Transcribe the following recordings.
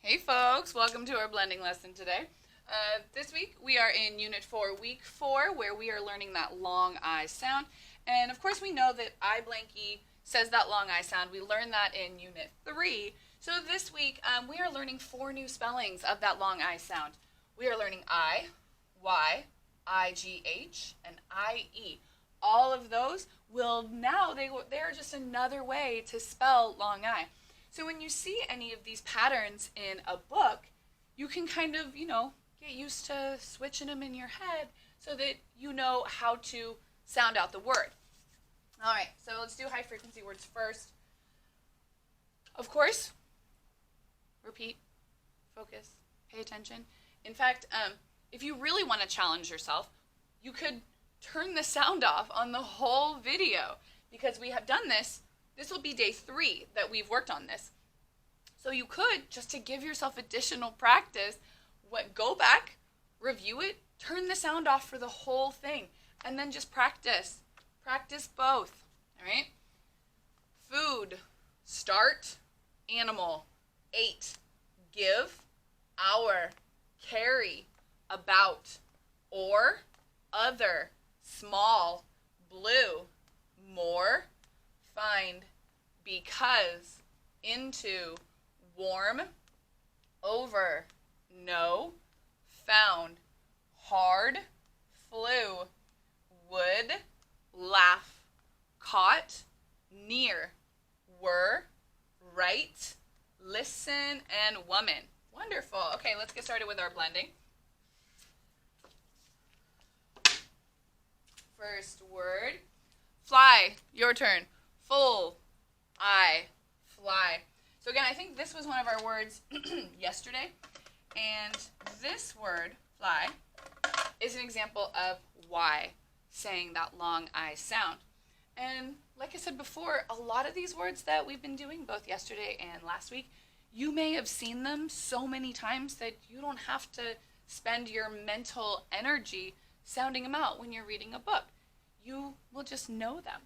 Hey folks, welcome to our blending lesson today. This week we are in Unit 4, Week 4, where we are learning that long I sound. And of course we know that I blanky says that long I sound. We learned that in Unit 3. So this week we are learning 4 new spellings of that long I sound. We are learning I, Y, I-G-H, and I-E. All of those will now, they are just another way to spell long I. So when you see any of these patterns in a book, you can kind of, get used to switching them in your head so that you know how to sound out the word. All right, so let's do high frequency words first. Of course, repeat, focus, pay attention. In fact, if you really want to challenge yourself, you could turn the sound off on the whole video because we have done this. This will be day 3 that we've worked on this. So you could, just to give yourself additional practice, go back, review it, turn the sound off for the whole thing, and then just practice. Practice both, all right? Food, start, animal, ate, give, hour, carry, about, or, other, small, blue, more, find, because, into, warm, over, no, found, hard, flew, would, laugh, caught, near, were, right, listen, and woman. Wonderful. Okay, let's get started with our blending. First word, fly, your turn. Full, I, fly. So again, I think this was one of our words yesterday, and this word, fly, is an example of why saying that long I sound. And like I said before, a lot of these words that we've been doing both yesterday and last week, you may have seen them so many times that you don't have to spend your mental energy sounding them out when you're reading a book. You will just know them.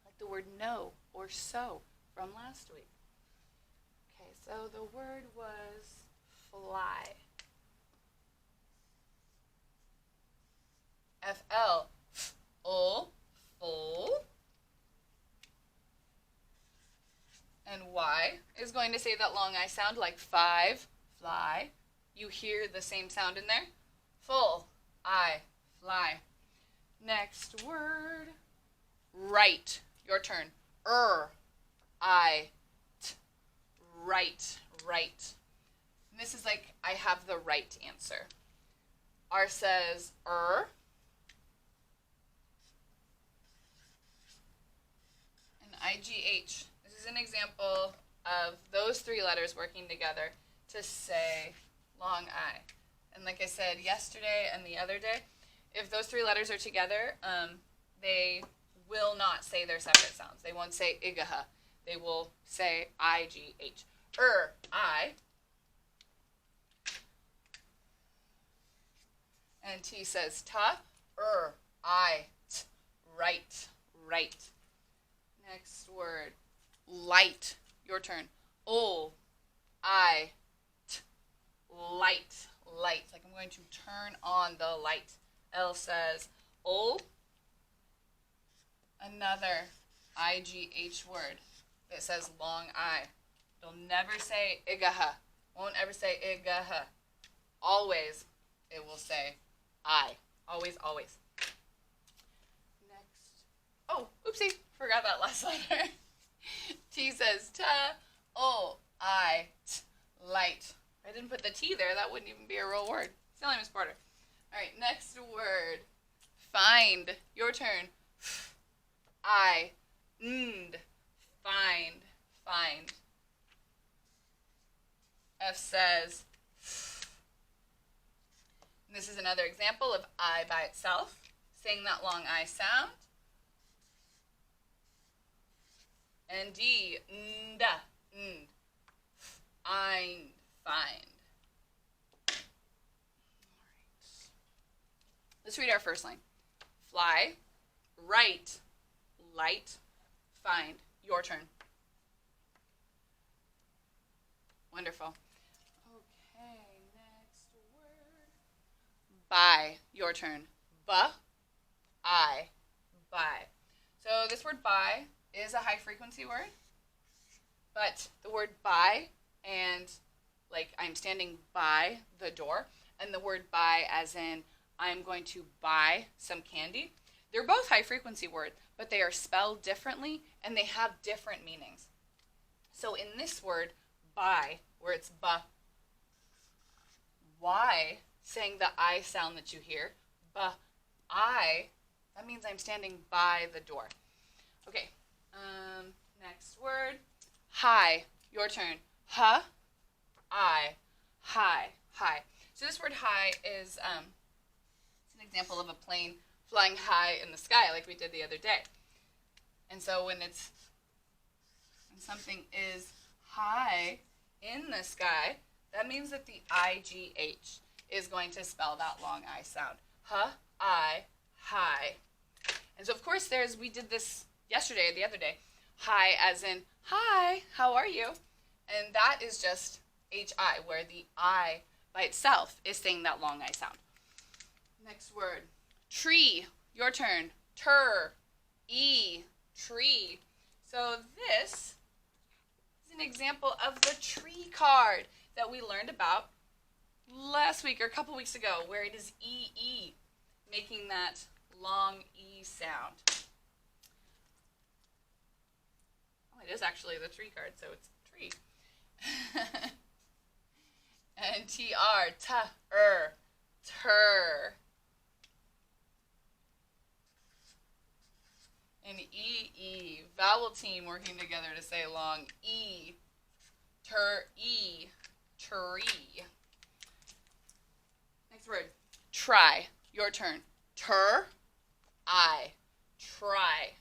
Like the word no or so from last week. Okay, so the word was fly. F-L, full. And Y is going to say that long I sound like 5, fly. You hear the same sound in there. Full, I, fly. Next word, right. Your turn. I, t. Right. And this is like I have the right answer. R says and IGH. This is an example of those 3 letters working together to say long I. And like I said yesterday and the other day, if those 3 letters are together, they will not say their separate sounds. They won't say igaha. They will say IGH. I. And T says ta. I, t. Right. Next word, light. Your turn. I, t. Light. Like I'm going to turn on the light. L says another IGH word. It says long I. It'll never say igaha. Won't ever say igaha. Always it will say I. Always. Next. Oh, oopsie. Forgot that last letter. T says ta. I, t. Light. If I didn't put the T there, that wouldn't even be a real word. Silly Miss Porter. All right, next word. Find. Your turn. I, nd. Find. F says, and this is another example of I by itself, saying that long I sound. And D, nda, nd. Find. All right. Let's read our first line. Fly, right, light, find. Your turn. Wonderful. Okay, next word. Buy. Your turn. I. Buy. So this word buy is a high frequency word, but the word buy and like I'm standing by the door, and the word buy as in I'm going to buy some candy, they're both high frequency words, but they are spelled differently and they have different meanings. So in this word, buy, where it's ba, why, saying the I sound that you hear, ba, I, that means I'm standing by the door. Okay, next word, hi, your turn. Huh, I, high, high. So this word high is it's an example of a plane flying high in the sky like we did the other day. And so when something is high in the sky, that means that the IGH is going to spell that long I sound. Huh, I, high. And so of course we did this yesterday or the other day. Hi as in, hi, how are you? And that is just HI, where the I by itself is saying that long I sound. Next word. Tree. Your turn. Tree. So this is an example of the tree card that we learned about last week or a couple weeks ago, where it is EE, making that long E sound. Oh, it is actually the tree card, so it's tree. And TR, tur. And EE, vowel team working together to say long E, tree. Next word, try. Your turn. I, try.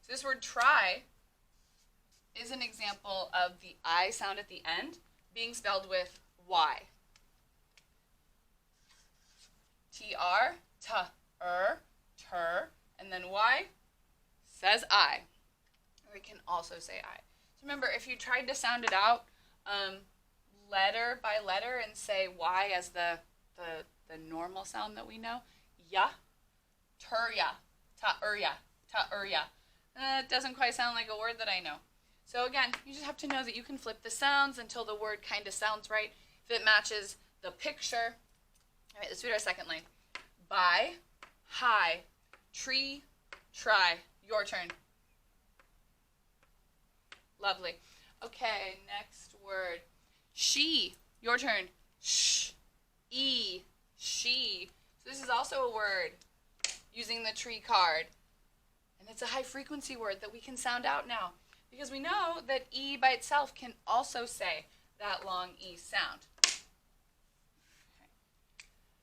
So this word try is an example of the I sound at the end being spelled with Y. TR, tur, and then Y says I. Or it can also say I. So remember, if you tried to sound it out letter by letter and say Y as the normal sound that we know, ya, turya, ta'urya. It doesn't quite sound like a word that I know. So again, you just have to know that you can flip the sounds until the word kind of sounds right. If it matches the picture. All right, let's read our second line. Buy, high, tree, try. Your turn. Lovely. Okay, next word. She. Your turn. She. So this is also a word using the tree card. And it's a high frequency word that we can sound out now, because we know that E by itself can also say that long E sound. Okay.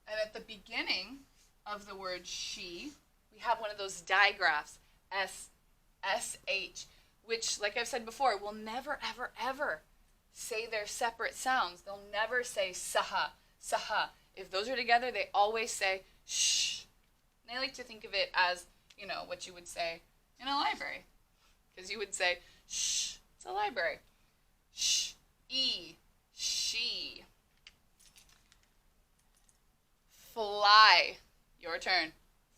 And at the beginning of the word she, we have one of those digraphs, SH, which, like I've said before, will never, ever, ever say their separate sounds. They'll never say saha. If those are together, they always say shh. And I like to think of it as, what you would say in a library. Because you would say, shh, it's a library. Shh, she. Fly. Your turn.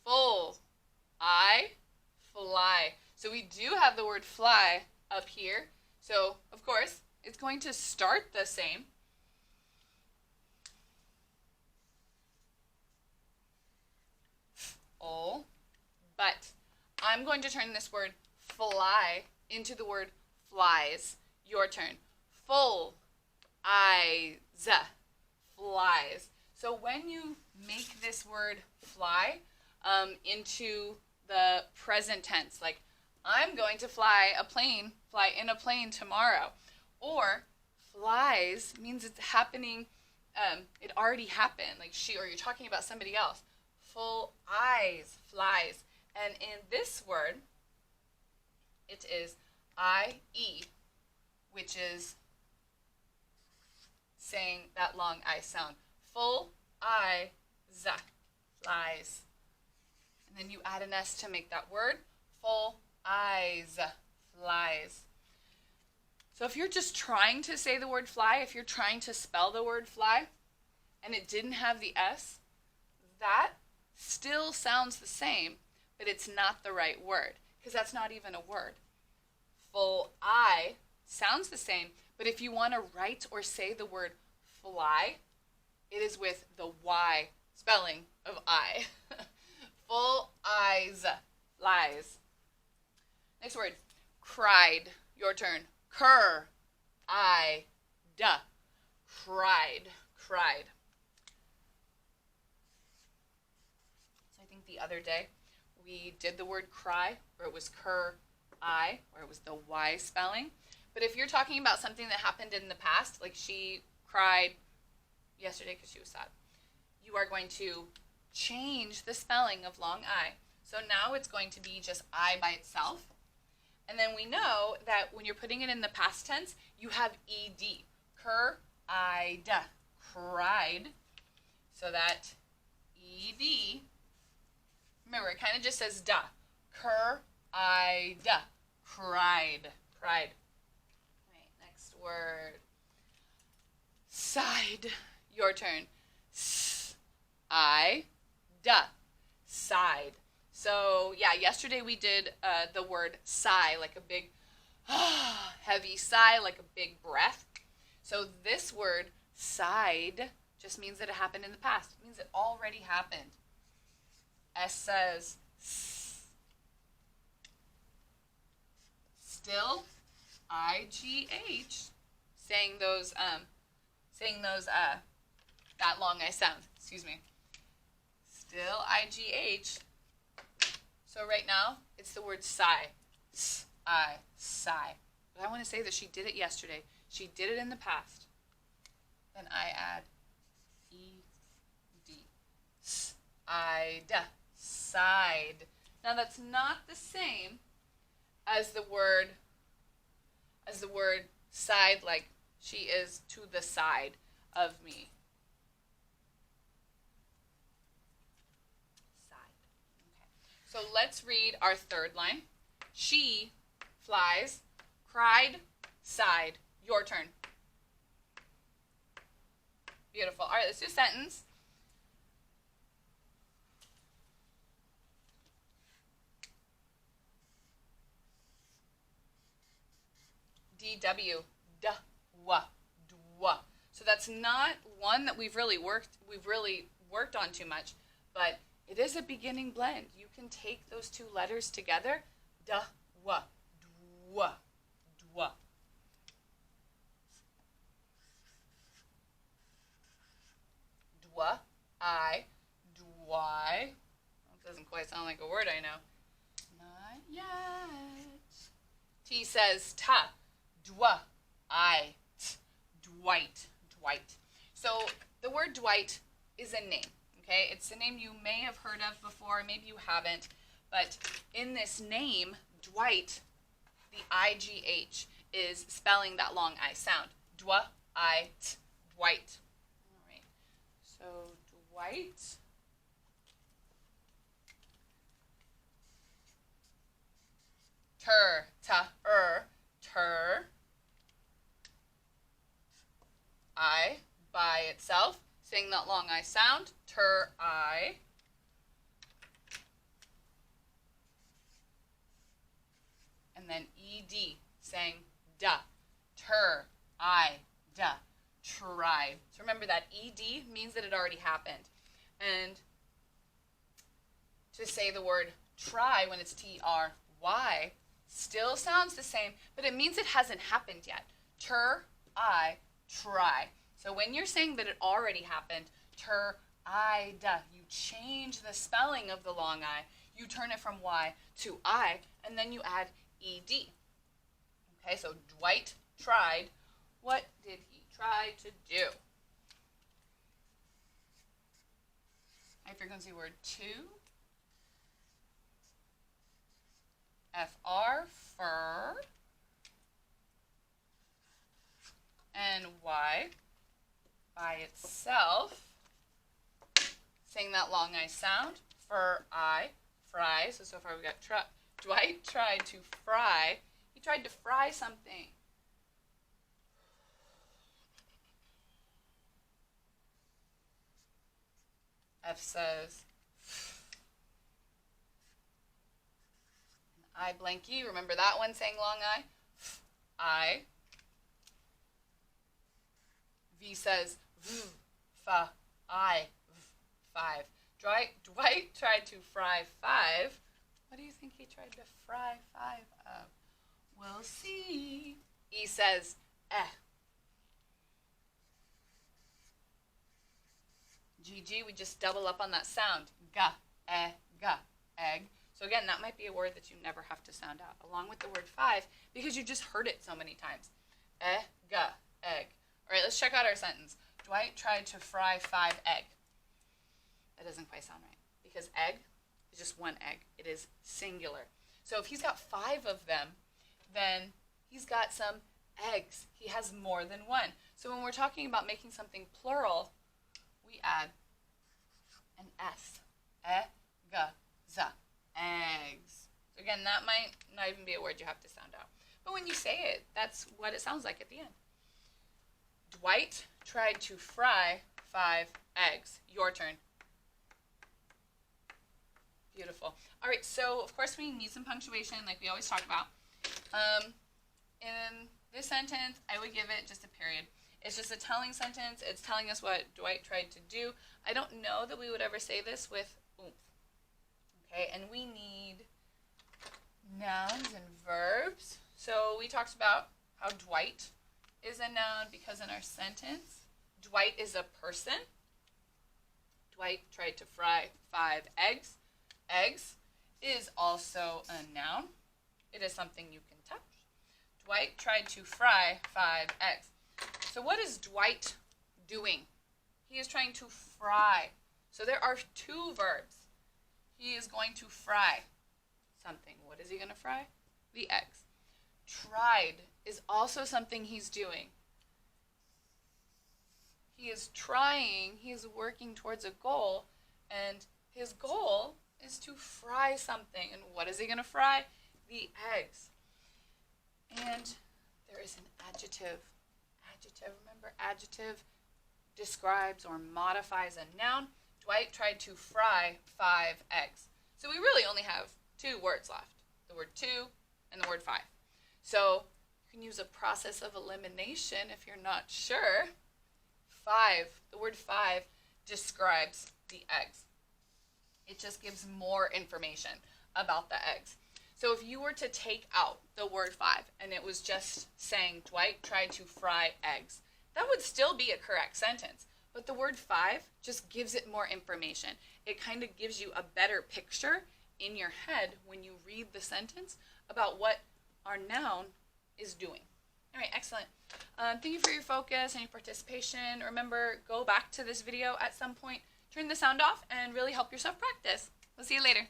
Full. I, fly. So we do have the word fly up here. So, of course, it's going to start the same. But I'm going to turn this word fly into the word flies. Your turn. Full. Eyes. Flies. So when you make this word fly into the present tense, like I'm going to fly in a plane tomorrow, or flies means it's happening, it already happened, like or you're talking about somebody else. Full eyes, flies. And in this word, it is I-E, which is saying that long I sound. Full eyes, flies. And then you add an S to make that word. Full eyes, flies. So if you're just trying to say the word fly, if you're trying to spell the word fly, and it didn't have the S, that still sounds the same, but it's not the right word, because that's not even a word. Full I sounds the same, but if you want to write or say the word fly, it is with the Y spelling of I. Full eyes, lies. Next word, cried. Your turn. Cur, I, duh. Cried, cried. So I think the other day we did the word cry, or it was cur, I, or it was the Y spelling. But if you're talking about something that happened in the past, like she cried yesterday because she was sad, you are going to change the spelling of long I. So now it's going to be just I by itself. And then we know that when you're putting it in the past tense, you have ed. Cur-I-d, cried. So that ed, remember, it kind of just says da. Cur-I-d, cried, cried. Right, next word. Side. Your turn. S-I-d, side. So, yeah, yesterday we did the word sigh, like a big, heavy sigh, like a big breath. So this word, sighed, just means that it happened in the past. It means it already happened. S says s. Still, I-G-H, saying that long I sound, excuse me. Still, I-G-H. So right now, it's the word sigh. S-I, sigh. But I want to say that she did it yesterday. She did it in the past. Then I add E-D. S-I-D. Side. Now that's not the same as the word side, like she is to the side of me. So let's read our third line. She flies, cried, sighed. Your turn. Beautiful. All right, let's do a sentence. D-W, duh-wa, dwa. So that's not one that we've really worked on too much, but it is a beginning blend. You can take those two letters together. Da, wa, dwa, dwa. Dwa, I, dwy. That doesn't quite sound like a word I know. Not yet. T says ta, dwa, I, t, Dwight, Dwight. So the word Dwight is a name. Okay, it's a name you may have heard of before, maybe you haven't, but in this name, Dwight, the I-G-H is spelling that long I sound. Dwa-I-T, Dwight. All right, so Dwight. Tur, ta-er, tur. I, by itself. Saying that long I sound, tur-I. And then ed, saying da, tur-I, da, tried. So remember that ed means that it already happened. And to say the word try when it's T-R-Y still sounds the same, but it means it hasn't happened yet. Tur-I, try. So when you're saying that it already happened, tur-I-da, you change the spelling of the long I. You turn it from Y to I, and then you add ed. Okay, so Dwight tried. What did he try to do? High frequency word to. F-R, fur. And Y by itself, saying that long I sound, fur-I, fry. So far we got Dwight tried to fry. He tried to fry something. F says I blanky. Remember that one saying long I? I. V says v, fa, I, v, 5. Dwight tried to fry 5. What do you think he tried to fry 5 of? We'll see. E says eh. GG, we just double up on that sound. Ga, ga, egg. So again, that might be a word that you never have to sound out, along with the word 5, because you just heard it so many times. Ga, egg. All right, let's check out our sentence. Dwight tried to fry 5 egg. That doesn't quite sound right, because egg is just one egg. It is singular. So if he's got 5 of them, then he's got some eggs. He has more than one. So when we're talking about making something plural, we add an S. E-ga-za. Eggs. So again, that might not even be a word you have to sound out. But when you say it, that's what it sounds like at the end. Dwight tried to fry 5 eggs. Your turn. Beautiful. All right, so of course we need some punctuation like we always talk about. In this sentence, I would give it just a period. It's just a telling sentence. It's telling us what Dwight tried to do. I don't know that we would ever say this with oomph. Okay, and we need nouns and verbs. So we talked about how Dwight is a noun because in our sentence, Dwight is a person. Dwight tried to fry 5 eggs. Eggs is also a noun. It is something you can touch. Dwight tried to fry 5 eggs. So what is Dwight doing? He is trying to fry. So there are 2 verbs. He is going to fry something. What is he going to fry? The eggs. Tried is also something he's doing. He is trying, he is working towards a goal, and his goal is to fry something. And what is he going to fry? The eggs. And there is an adjective. Adjective, remember, adjective describes or modifies a noun. Dwight tried to fry 5 eggs. So we really only have 2 words left. The word to and the word 5. So you can use a process of elimination if you're not sure. 5, the word 5 describes the eggs. It just gives more information about the eggs. So if you were to take out the word 5 and it was just saying Dwight tried to fry eggs, that would still be a correct sentence. But the word 5 just gives it more information. It kind of gives you a better picture in your head when you read the sentence about what our noun is doing. All right, excellent. Thank you for your focus and your participation. Remember, go back to this video at some point, turn the sound off, and really help yourself practice. We'll see you later.